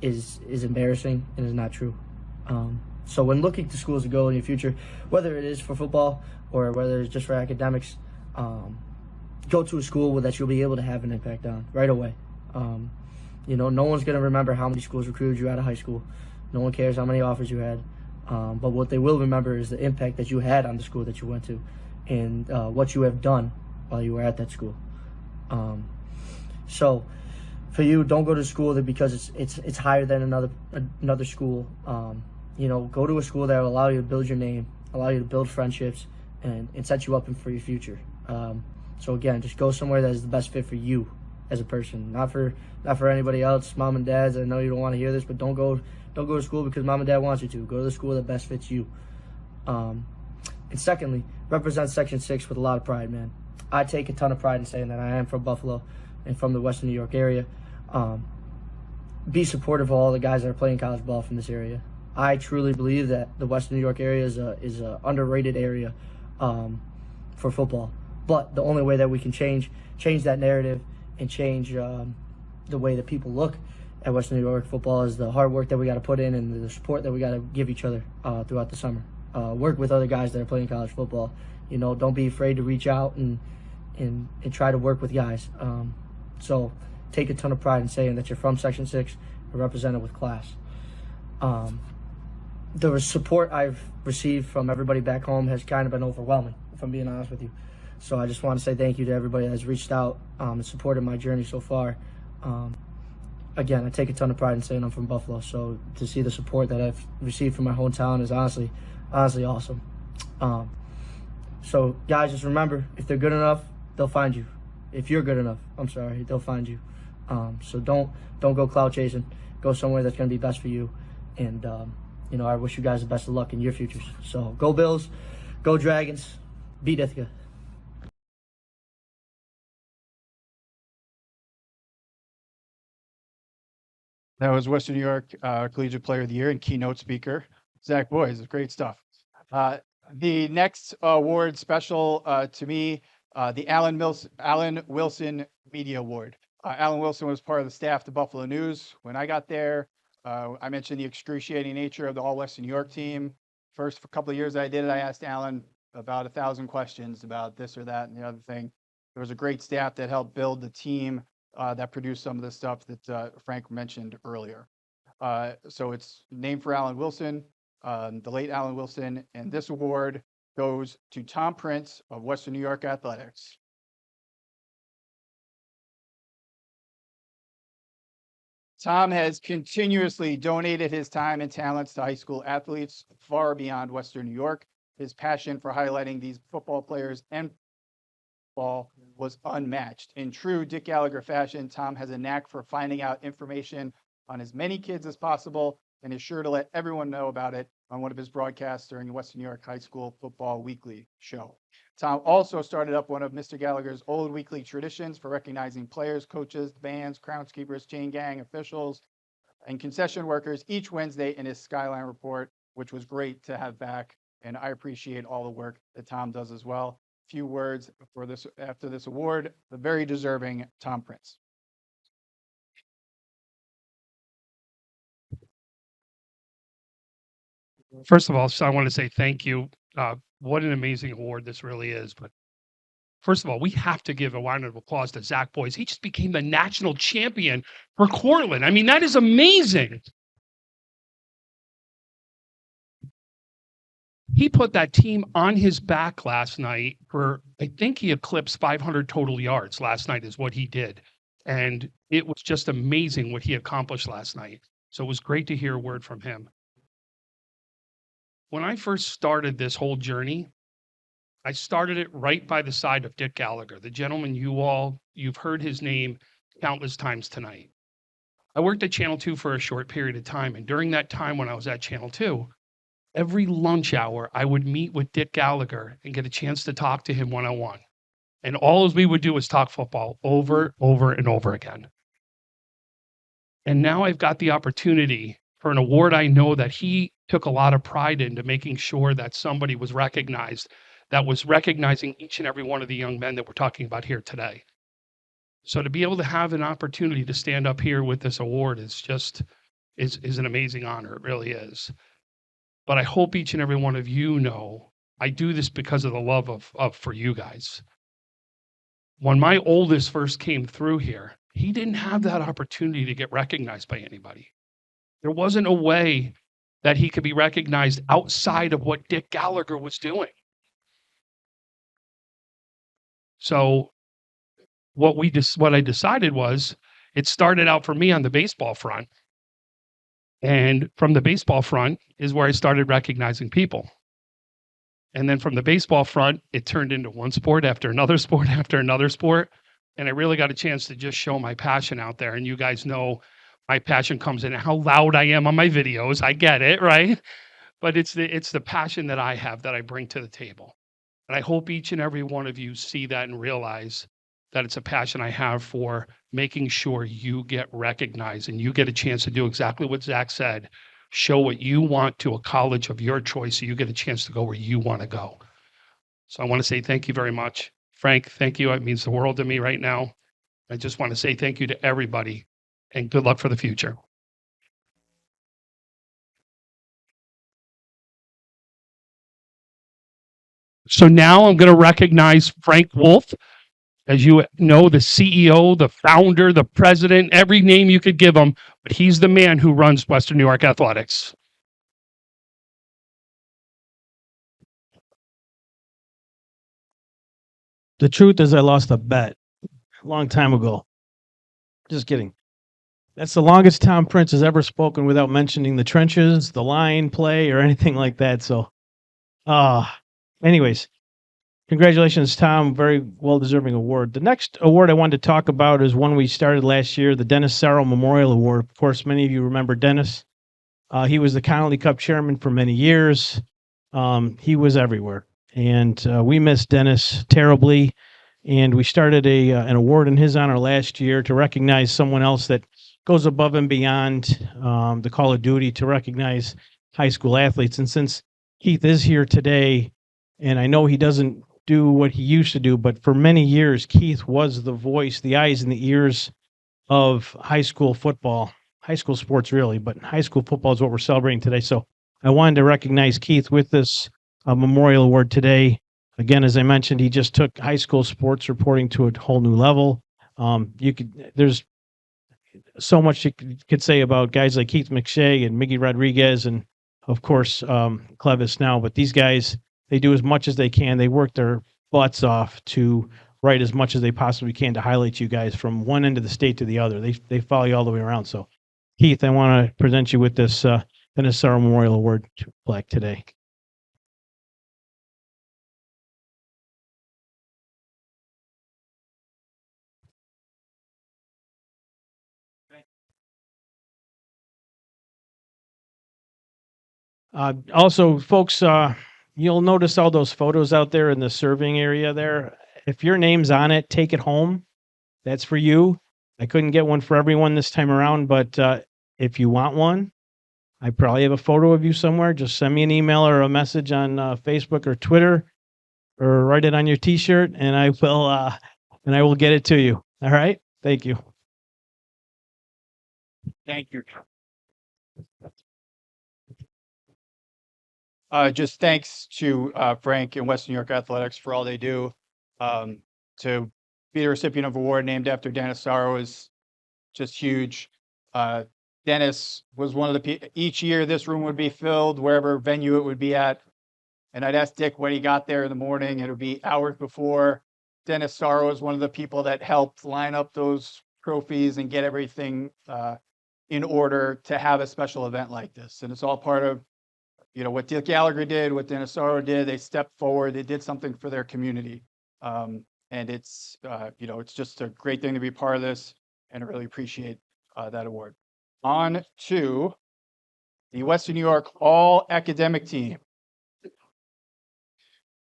is embarrassing and is not true. So when looking to schools to go in your future, whether it is for football or whether it's just for academics, go to a school that you'll be able to have an impact on right away. No one's going to remember how many schools recruited you out of high school. No one cares how many offers you had. But what they will remember is the impact that you had on the school that you went to and what you have done while you were at that school. So for you, don't go to school because it's higher than another school. Go to a school that will allow you to build your name, allow you to build friendships, and set you up for your future. So again, just go somewhere that is the best fit for you as a person, not for anybody else. Mom and dads, I know you don't want to hear this, but don't go to school because mom and dad wants you to. Go to the school that best fits you. And secondly, represent Section 6 with a lot of pride, man. I take a ton of pride in saying that I am from Buffalo and from the Western New York area. Be supportive of all the guys that are playing college ball from this area. I truly believe that the Western New York area is a underrated area for football. But the only way that we can change that narrative and change the way that people look at Western New York football is the hard work that we got to put in and the support that we got to give each other throughout the summer. Work with other guys that are playing college football. Don't be afraid to reach out and try to work with guys. So take a ton of pride in saying that you're from Section 6 and represented with class. The support I've received from everybody back home has kind of been overwhelming, if I'm being honest with you. So I just want to say thank you to everybody that has reached out and supported my journey so far. Again, I take a ton of pride in saying I'm from Buffalo, so to see the support that I've received from my hometown is honestly awesome. So guys, just remember, if they're good enough, they'll find you. If you're good enough, they'll find you. So don't go cloud chasing. Go somewhere that's going to be best for you. And I wish you guys the best of luck in your futures. So go Bills, go Dragons, beat Ithaca. That was Western New York Collegiate Player of the Year and keynote speaker, Zach Boys. Great stuff. The next award special to me, the Alan Wilson Media Award. Alan Wilson was part of the staff at the Buffalo News. When I got there, I mentioned the excruciating nature of the All-Western New York team. First couple of years I did it, I asked Alan about 1,000 questions about this or that and the other thing. There was a great staff that helped build the team that produced some of the stuff that Frank mentioned earlier. So it's named for Alan Wilson, the late Alan Wilson, and this award goes to Tom Prince of Western New York Athletics. Tom has continuously donated his time and talents to high school athletes far beyond Western New York. His passion for highlighting these football players and ball was unmatched. In true Dick Gallagher fashion, Tom has a knack for finding out information on as many kids as possible and is sure to let everyone know about it on one of his broadcasts during the Western New York High School Football Weekly show. Tom also started up one of Mr. Gallagher's old weekly traditions for recognizing players, coaches, bands, groundskeepers, chain gang officials, and concession workers each Wednesday in his Skyline Report, which was great to have back. And I appreciate all the work that Tom does as well. Few words for this after this award, the very deserving Tom Prince. First of all, so I want to say thank you. What an amazing award this really is. But first of all, we have to give a round of applause to Zach Boyes. He just became the national champion for Cortland. I mean, that is amazing. He put that team on his back last night for, I think he eclipsed 500 total yards last night is what he did. And it was just amazing what he accomplished last night. So it was great to hear a word from him. When I first started this whole journey, I started it right by the side of Dick Gallagher, the gentleman you've heard his name countless times tonight. I worked at Channel 2 for a short period of time. And during that time when I was at Channel 2, every lunch hour, I would meet with Dick Gallagher and get a chance to talk to him one-on-one. And all we would do was talk football over and over again. And now I've got the opportunity for an award I know that he took a lot of pride into making sure that somebody was recognized, that was recognizing each and every one of the young men that we're talking about here today. So to be able to have an opportunity to stand up here with this award is an amazing honor. It really is. But I hope each and every one of you know I do this because of the love of for you guys. When my oldest first came through here, he didn't have that opportunity to get recognized by anybody. There wasn't a way that he could be recognized outside of what Dick Gallagher was doing. So what I decided was, it started out for me on the baseball front. And from the baseball front is where I started recognizing people. And then from the baseball front, it turned into one sport after another sport after another sport. And I really got a chance to just show my passion out there. And you guys know my passion comes in how loud I am on my videos. I get it, right? But it's the passion that I have that I bring to the table. And I hope each and every one of you see that and realize that it's a passion I have for making sure you get recognized and you get a chance to do exactly what Zach said. Show what you want to a college of your choice so you get a chance to go where you want to go. So I want to say thank you very much. Frank, thank you. It means the world to me right now. I just want to say thank you to everybody and good luck for the future. So now I'm going to recognize Frank Wolf. As you know, the CEO, the founder, the president, every name you could give him, but he's the man who runs Western New York Athletics. The truth is I lost a bet a long time ago. Just kidding. That's the longest Tom Prince has ever spoken without mentioning the trenches, the line play, or anything like that. So, anyways, congratulations, Tom. Very well-deserving award. The next award I wanted to talk about is one we started last year, the Dennis Sarro Memorial Award. Of course, many of you remember Dennis. He was the Connolly Cup chairman for many years. He was everywhere. And we miss Dennis terribly. And we started an award in his honor last year to recognize someone else that goes above and beyond the call of duty to recognize high school athletes. And since Keith is here today, and I know he doesn't do what he used to do, but for many years, Keith was the voice, the eyes and the ears of high school football, high school sports really, but high school football is what we're celebrating today. So I wanted to recognize Keith with this memorial award today. Again, as I mentioned, he just took high school sports reporting to a whole new level. There's so much you could say about guys like Keith McShay and Miggy Rodriguez and, of course, Clevis now. But these guys, they do as much as they can. They work their butts off to write as much as they possibly can to highlight you guys from one end of the state to the other. They follow you all the way around. So Keith, I want to present you with this Dennis Sarro Memorial Award plaque today. Also, folks, you'll notice all those photos out there in the serving area there. If your name's on it, take it home. That's for you. I couldn't get one for everyone this time around, but if you want one, I probably have a photo of you somewhere. Just send me an email or a message on Facebook or Twitter, or write it on your T-shirt, and I will get it to you. All right. Thank you. Thank you. Just thanks to Frank and West New York Athletics for all they do. To be the recipient of an award named after Dennis Sarro is just huge. Dennis was one of the each year this room would be filled wherever venue it would be at. And I'd ask Dick when he got there in the morning, it would be hours before. Dennis Sarro is one of the people that helped line up those trophies and get everything in order to have a special event like this. And it's all part of what Dick Gallagher did, what Dennis Sarro did. They stepped forward, they did something for their community. And it's, it's just a great thing to be part of this, and I really appreciate that award. On to the Western New York All Academic Team.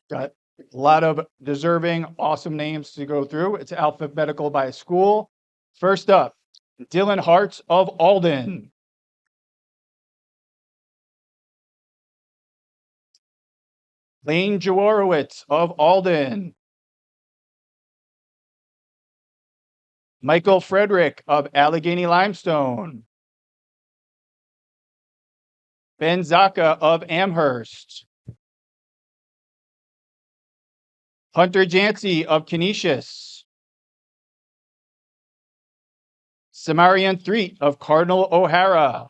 Got a lot of deserving, awesome names to go through. It's alphabetical by school. First up, Dylan Hartz of Alden. Lane Jaworowitz of Alden. Michael Frederick of Allegheny Limestone. Ben Zaka of Amherst. Hunter Jancy of Canisius. Samarian Threet of Cardinal O'Hara.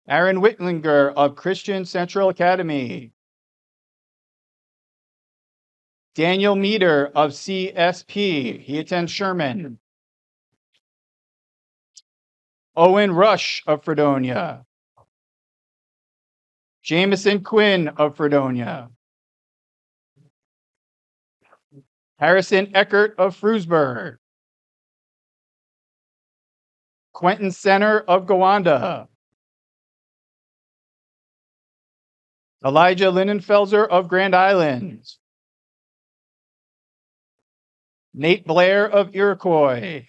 Aaron Whitlinger of Christian Central Academy. Daniel Meeder of CSP. He attends Sherman. Owen Rush of Fredonia. Jameson Quinn of Fredonia. Harrison Eckert of Frewsburg. Quentin Center of Gowanda. Elijah Linenfelser of Grand Island. Nate Blair of Iroquois.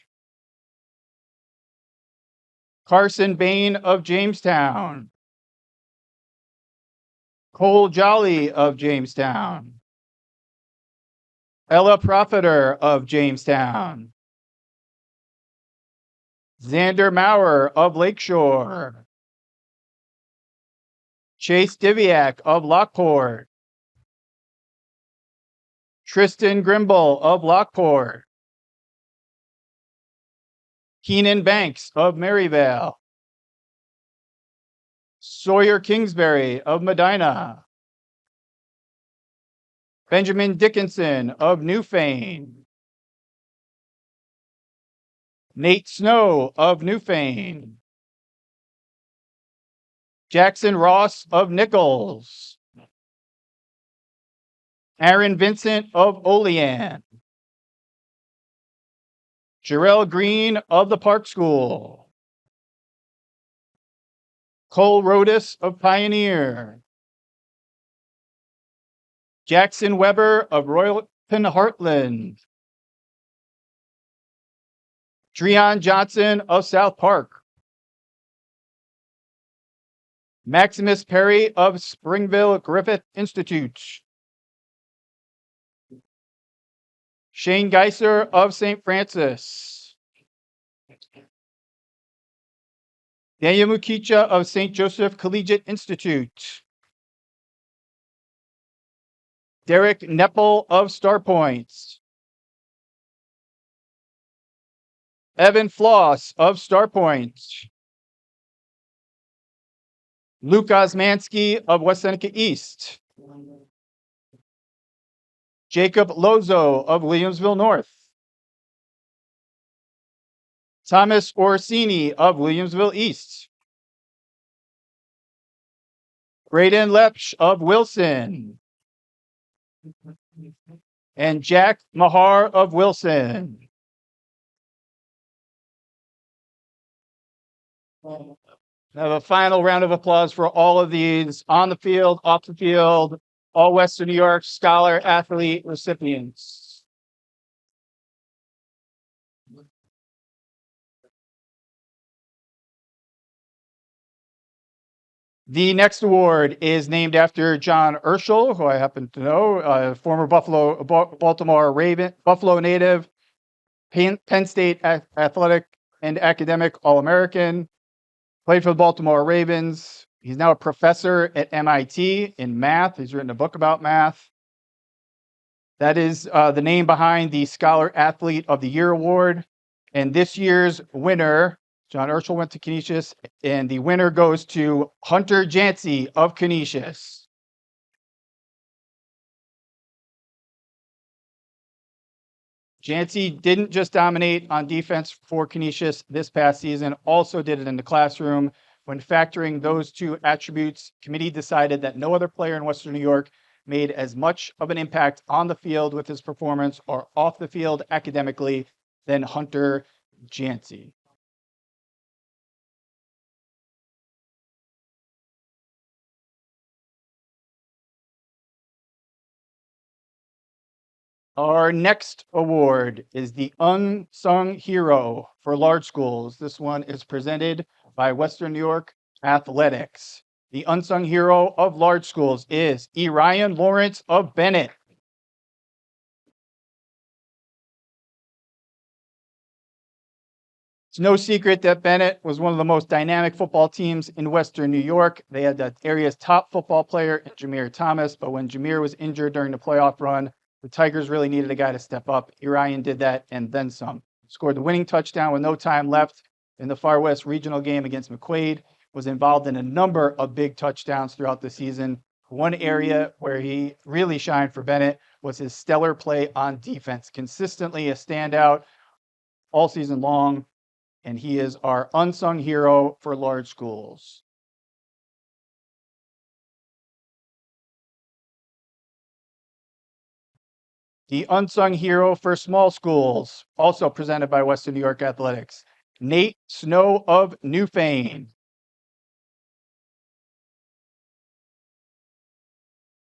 Carson Bain of Jamestown. Cole Jolly of Jamestown. Ella Profiter of Jamestown. Xander Maurer of Lakeshore. Chase Diviak of Lockport. Tristan Grimble of Lockport. Keenan Banks of Maryvale. Sawyer Kingsbury of Medina. Benjamin Dickinson of Newfane. Nate Snow of Newfane. Jackson Ross of Nichols. Aaron Vincent of Olean. Jarrell Green of the Park School. Cole Rodis of Pioneer. Jackson Weber of Royalton Heartland. Dreon Johnson of South Park. Maximus Perry of Springville Griffith Institute. Shane Geiser of St. Francis. Daniel Mukicha of St. Joseph Collegiate Institute. Derek Neppel of Starpoint. Evan Floss of Starpoint. Luke Osmansky of West Seneca East. Jacob Lozo of Williamsville North. Thomas Orsini of Williamsville East. Braden Lepsch of Wilson. And Jack Mahar of Wilson. Now a final round of applause for all of these on the field, off the field, all Western New York Scholar Athlete recipients. The next award is named after John Urschel, who I happen to know, former Baltimore Raven, Buffalo native, Penn State athletic and academic All-American, played for the Baltimore Ravens. He's now a professor at MIT in math. He's written a book about math. That is the name behind the Scholar Athlete of the Year award. And this year's winner, John Urschel went to Canisius, and the winner goes to Hunter Jancy of Canisius. Jancy didn't just dominate on defense for Canisius this past season, also did it in the classroom. When factoring those two attributes, committee decided that no other player in Western New York made as much of an impact on the field with his performance or off the field academically than Hunter Jancy. Our next award is the Unsung Hero for Large Schools. This one is presented by Western New York Athletics. The Unsung Hero of Large Schools is Ryan Lawrence of Bennett. It's no secret that Bennett was one of the most dynamic football teams in Western New York. They had the area's top football player, Jameer Thomas, but when Jameer was injured during the playoff run, the Tigers really needed a guy to step up. Ryan did that and then some. Scored the winning touchdown with no time left in the Far West regional game against McQuaid. Was involved in a number of big touchdowns throughout the season. One area where he really shined for Bennett was his stellar play on defense. Consistently a standout all season long, and he is our unsung hero for large schools. The unsung hero for small schools, also presented by Western New York Athletics, Nate Snow of Newfane.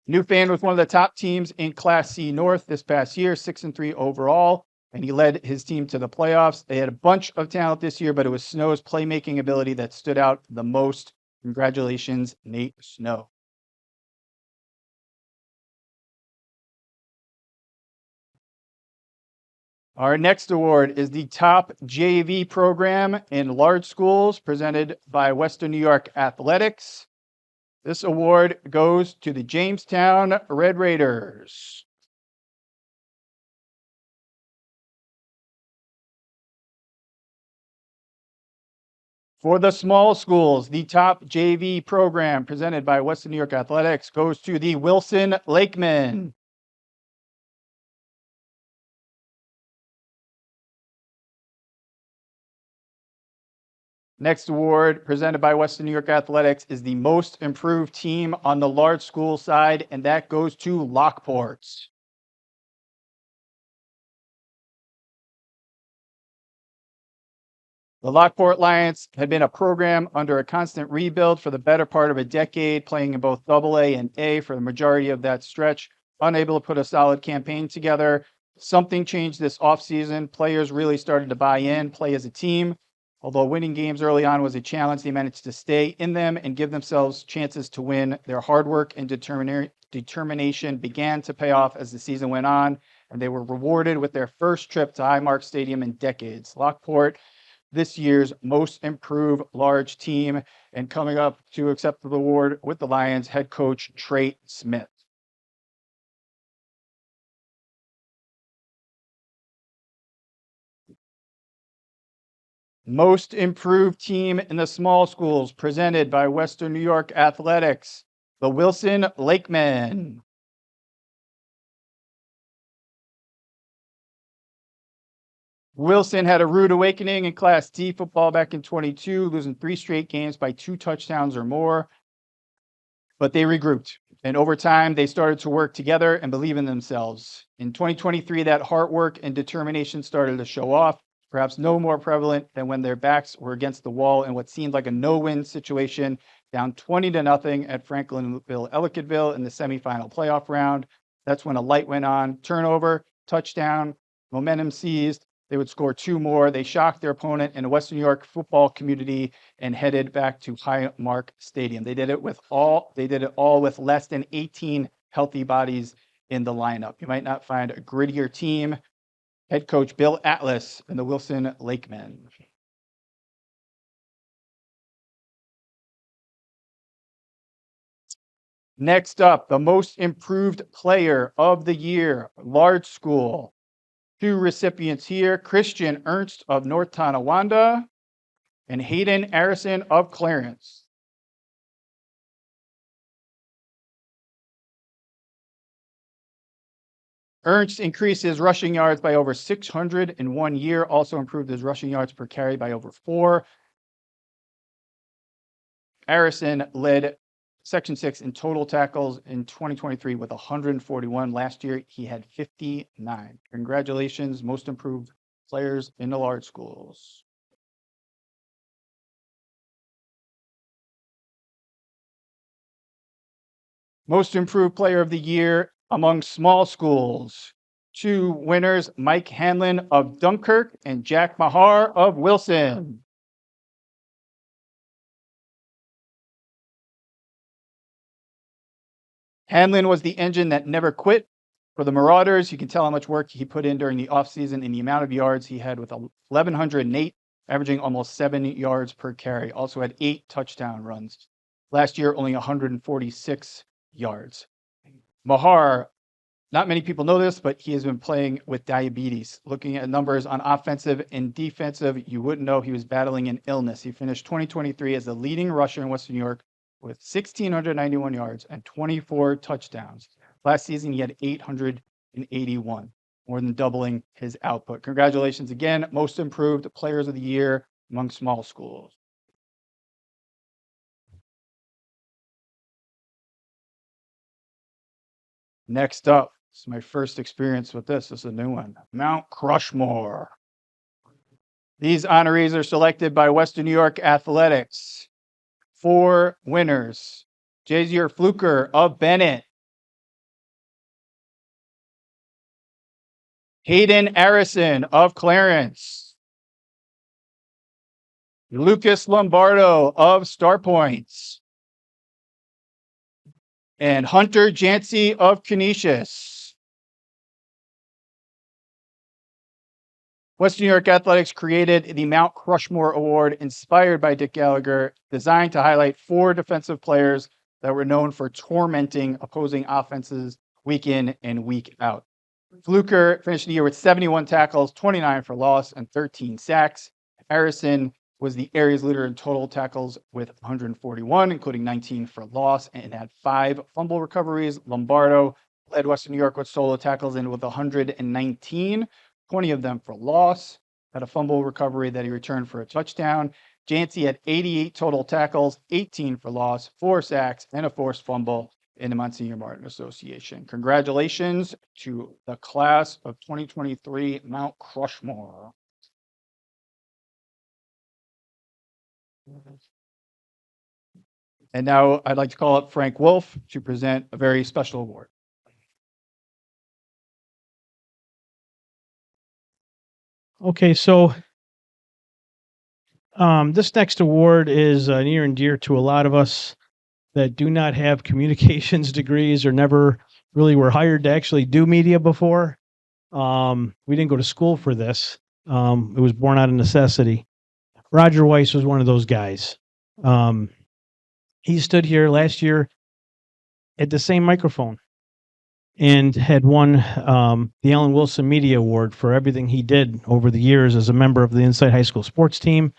Newfane was one of the top teams in Class C North this past year, 6-3 overall, and he led his team to the playoffs. They had a bunch of talent this year, but it was Snow's playmaking ability that stood out the most. Congratulations, Nate Snow. Our next award is the top JV program in large schools, presented by Western New York Athletics. This award goes to the Jamestown Red Raiders. For the small schools, the top JV program presented by Western New York Athletics goes to the Wilson Lakemen. Next award presented by Western New York Athletics is the most improved team on the large school side, and that goes to Lockport. The Lockport Lions had been a program under a constant rebuild for the better part of a decade, playing in both AA and A for the majority of that stretch, unable to put a solid campaign together. Something changed this offseason. Players really started to buy in, play as a team. Although winning games early on was a challenge, they managed to stay in them and give themselves chances to win. Their hard work and determination began to pay off as the season went on, and they were rewarded with their first trip to Highmark Stadium in decades. Lockport, this year's most improved large team, and coming up to accept the award with the Lions, head coach Trey Smith. Most improved team in the small schools, presented by Western New York Athletics, the Wilson Lakemen. Wilson had a rude awakening in Class D football back in 22, losing 3 straight games by 2 touchdowns or more. But they regrouped. And over time, they started to work together and believe in themselves. In 2023, that hard work and determination started to show off, perhaps no more prevalent than when their backs were against the wall in what seemed like a no-win situation, down 20-0 at Franklinville-Ellicottville in the semifinal playoff round. That's when a light went on. Turnover, touchdown, momentum seized. They would score 2 more. They shocked their opponent in the Western New York football community and headed back to Highmark Stadium. They did it all with less than 18 healthy bodies in the lineup. You might not find a grittier team. Head coach Bill Atlas and the Wilson Lakemen. Next up, the most improved player of the year, large school. 2 recipients here, Christian Ernst of North Tonawanda and Hayden Arison of Clarence. Ernst increased his rushing yards by over 600 in 1 year, also improved his rushing yards per carry by over 4. Arison led Section 6 in total tackles in 2023 with 141. Last year, he had 59. Congratulations, most improved players in the large schools. Most improved player of the year among small schools. 2 winners, Mike Hanlon of Dunkirk and Jack Mahar of Wilson. Hanlon was the engine that never quit. For the Marauders, you can tell how much work he put in during the offseason and the amount of yards he had with 1,108, averaging almost 7 yards per carry. Also had 8 touchdown runs. Last year, only 146 yards. Mahar, not many people know this, but he has been playing with diabetes. Looking at numbers on offensive and defensive, you wouldn't know he was battling an illness. He finished 2023 as the leading rusher in Western New York with 1,691 yards and 24 touchdowns. Last season, he had 881, more than doubling his output. Congratulations again, most improved players of the year among small schools. Next up, this is my first experience with this. This is a new one. Mount Rushmore. These honorees are selected by Western New York Athletics. 4 winners. Jazier Fluker of Bennett. Hayden Arison of Clarence. Lucas Lombardo of Star Points. And Hunter Jancy of Canisius. Western New York Athletics created the Mount Rushmore Award inspired by Dick Gallagher, designed to highlight 4 defensive players that were known for tormenting opposing offenses week in and week out. Fluker finished the year with 71 tackles, 29 for loss, and 13 sacks. Arison was the area's leader in total tackles with 141, including 19 for loss, and had 5 fumble recoveries. Lombardo led Western New York with solo tackles and with 119, 20 of them for loss, had a fumble recovery that he returned for a touchdown. Jancy had 88 total tackles, 18 for loss, 4 sacks, and a forced fumble in the Monsignor Martin Association. Congratulations to the class of 2023 Mount Rushmore. And now I'd like to call up Frank Wolf to present a very special award. Okay, so this next award is near and dear to a lot of us that do not have communications degrees or never really were hired to actually do media before. We didn't go to school for this. It was born out of necessity. Roger Weiss was one of those guys. He stood here last year at the same microphone and had won the Alan Wilson Media Award for everything he did over the years as a member of the Inside High School sports team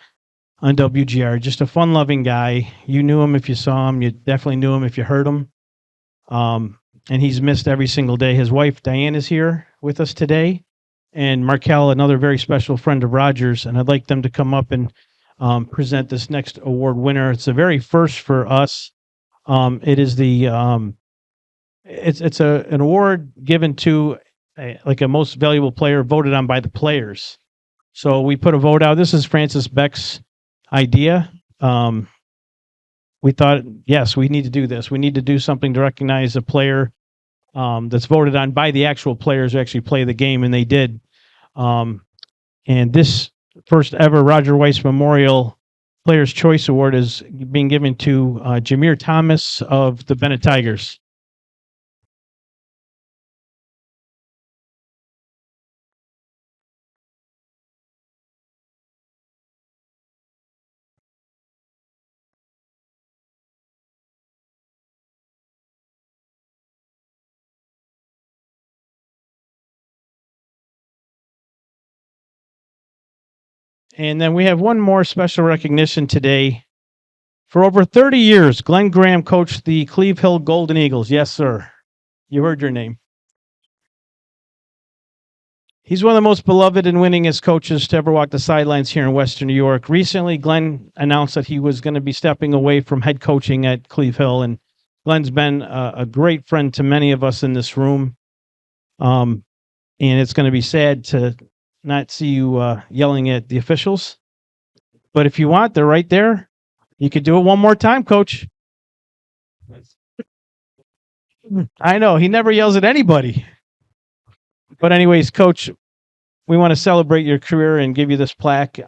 on WGR. Just a fun-loving guy. You knew him if you saw him. You definitely knew him if you heard him. And he's missed every single day. His wife, Diane, is here with us today. and Markel, another very special friend of Rogers, and I'd like them to come up and present this next award winner. It's a very first for us. It is the it's an award given to like a most valuable player voted on by the players. So we put a vote out. This is Francis Beck's idea. We thought, yes, we need to do this. We need to do something to recognize a player that's voted on by the actual players who actually play the game, and they did. And this first ever Roger Weiss Memorial Players' Choice Award is being given to Jameer Thomas of the Bennett Tigers. And then we have one more special recognition today. For over 30 years, Glenn Graham coached the Cleve Hill Golden Eagles. Yes, sir. You heard your name. He's one of the most beloved and winningest coaches to ever walk the sidelines here in Western New York. Recently, Glenn announced that he was going to be stepping away from head coaching at Cleve Hill, and Glenn's been a great friend to many of us in this room. And it's going to be sad to not see you yelling at the officials. But if you want, they're right there. You could do it one more time, Coach. I know, he never yells at anybody. But anyways, Coach, we want to celebrate your career and give you this plaque.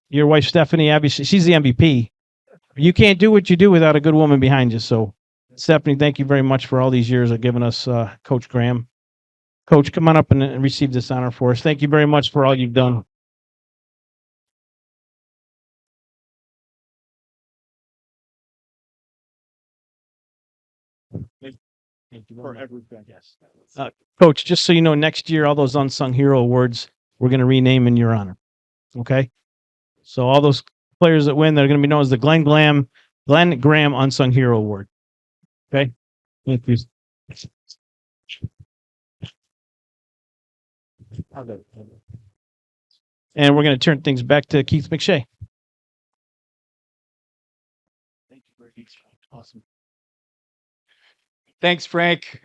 Your wife, Stephanie, obviously, she's the MVP. You can't do what you do without a good woman behind you. So, Stephanie, thank you very much for all these years of giving us Coach Graham. Coach, come on up and receive this honor for us. Thank you very much for all you've done. Thank you for everything. Yes. Coach, just so you know, next year, all those unsung hero awards, we're going to rename in your honor. Okay? So all those players that win, they're going to be known as the Glenn Graham Unsung Hero Award. Okay? Thank you. And we're going to turn things back to Keith McShay. Thank you very much. Awesome. Thanks, Frank.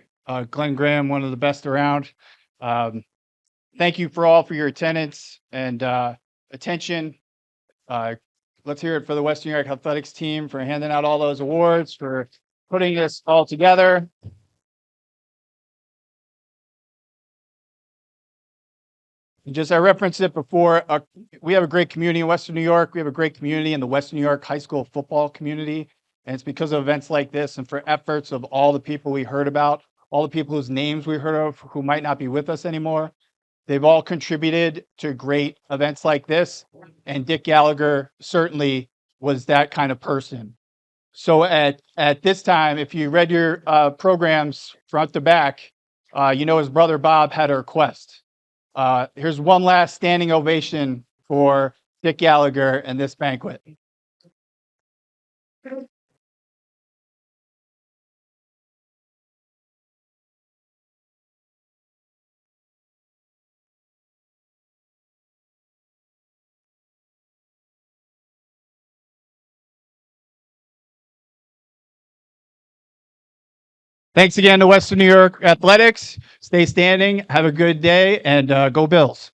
Glenn Graham, one of the best around. Thank you for your attendance and attention. Let's hear it for the Western New York Athletics team for handing out all those awards, for putting this all together. I referenced it before. We have a great community in Western New York. We have a great community in the Western New York high school football community. And it's because of events like this and for efforts of all the people we heard about, all the people whose names we heard of who might not be with us anymore. They've all contributed to great events like this. And Dick Gallagher certainly was that kind of person. So at this time, if you read your programs front to back, his brother Bob had a request. Here's one last standing ovation for Dick Gallagher and this banquet. Thanks again to Western New York Athletics. Stay standing. Have a good day, and go Bills.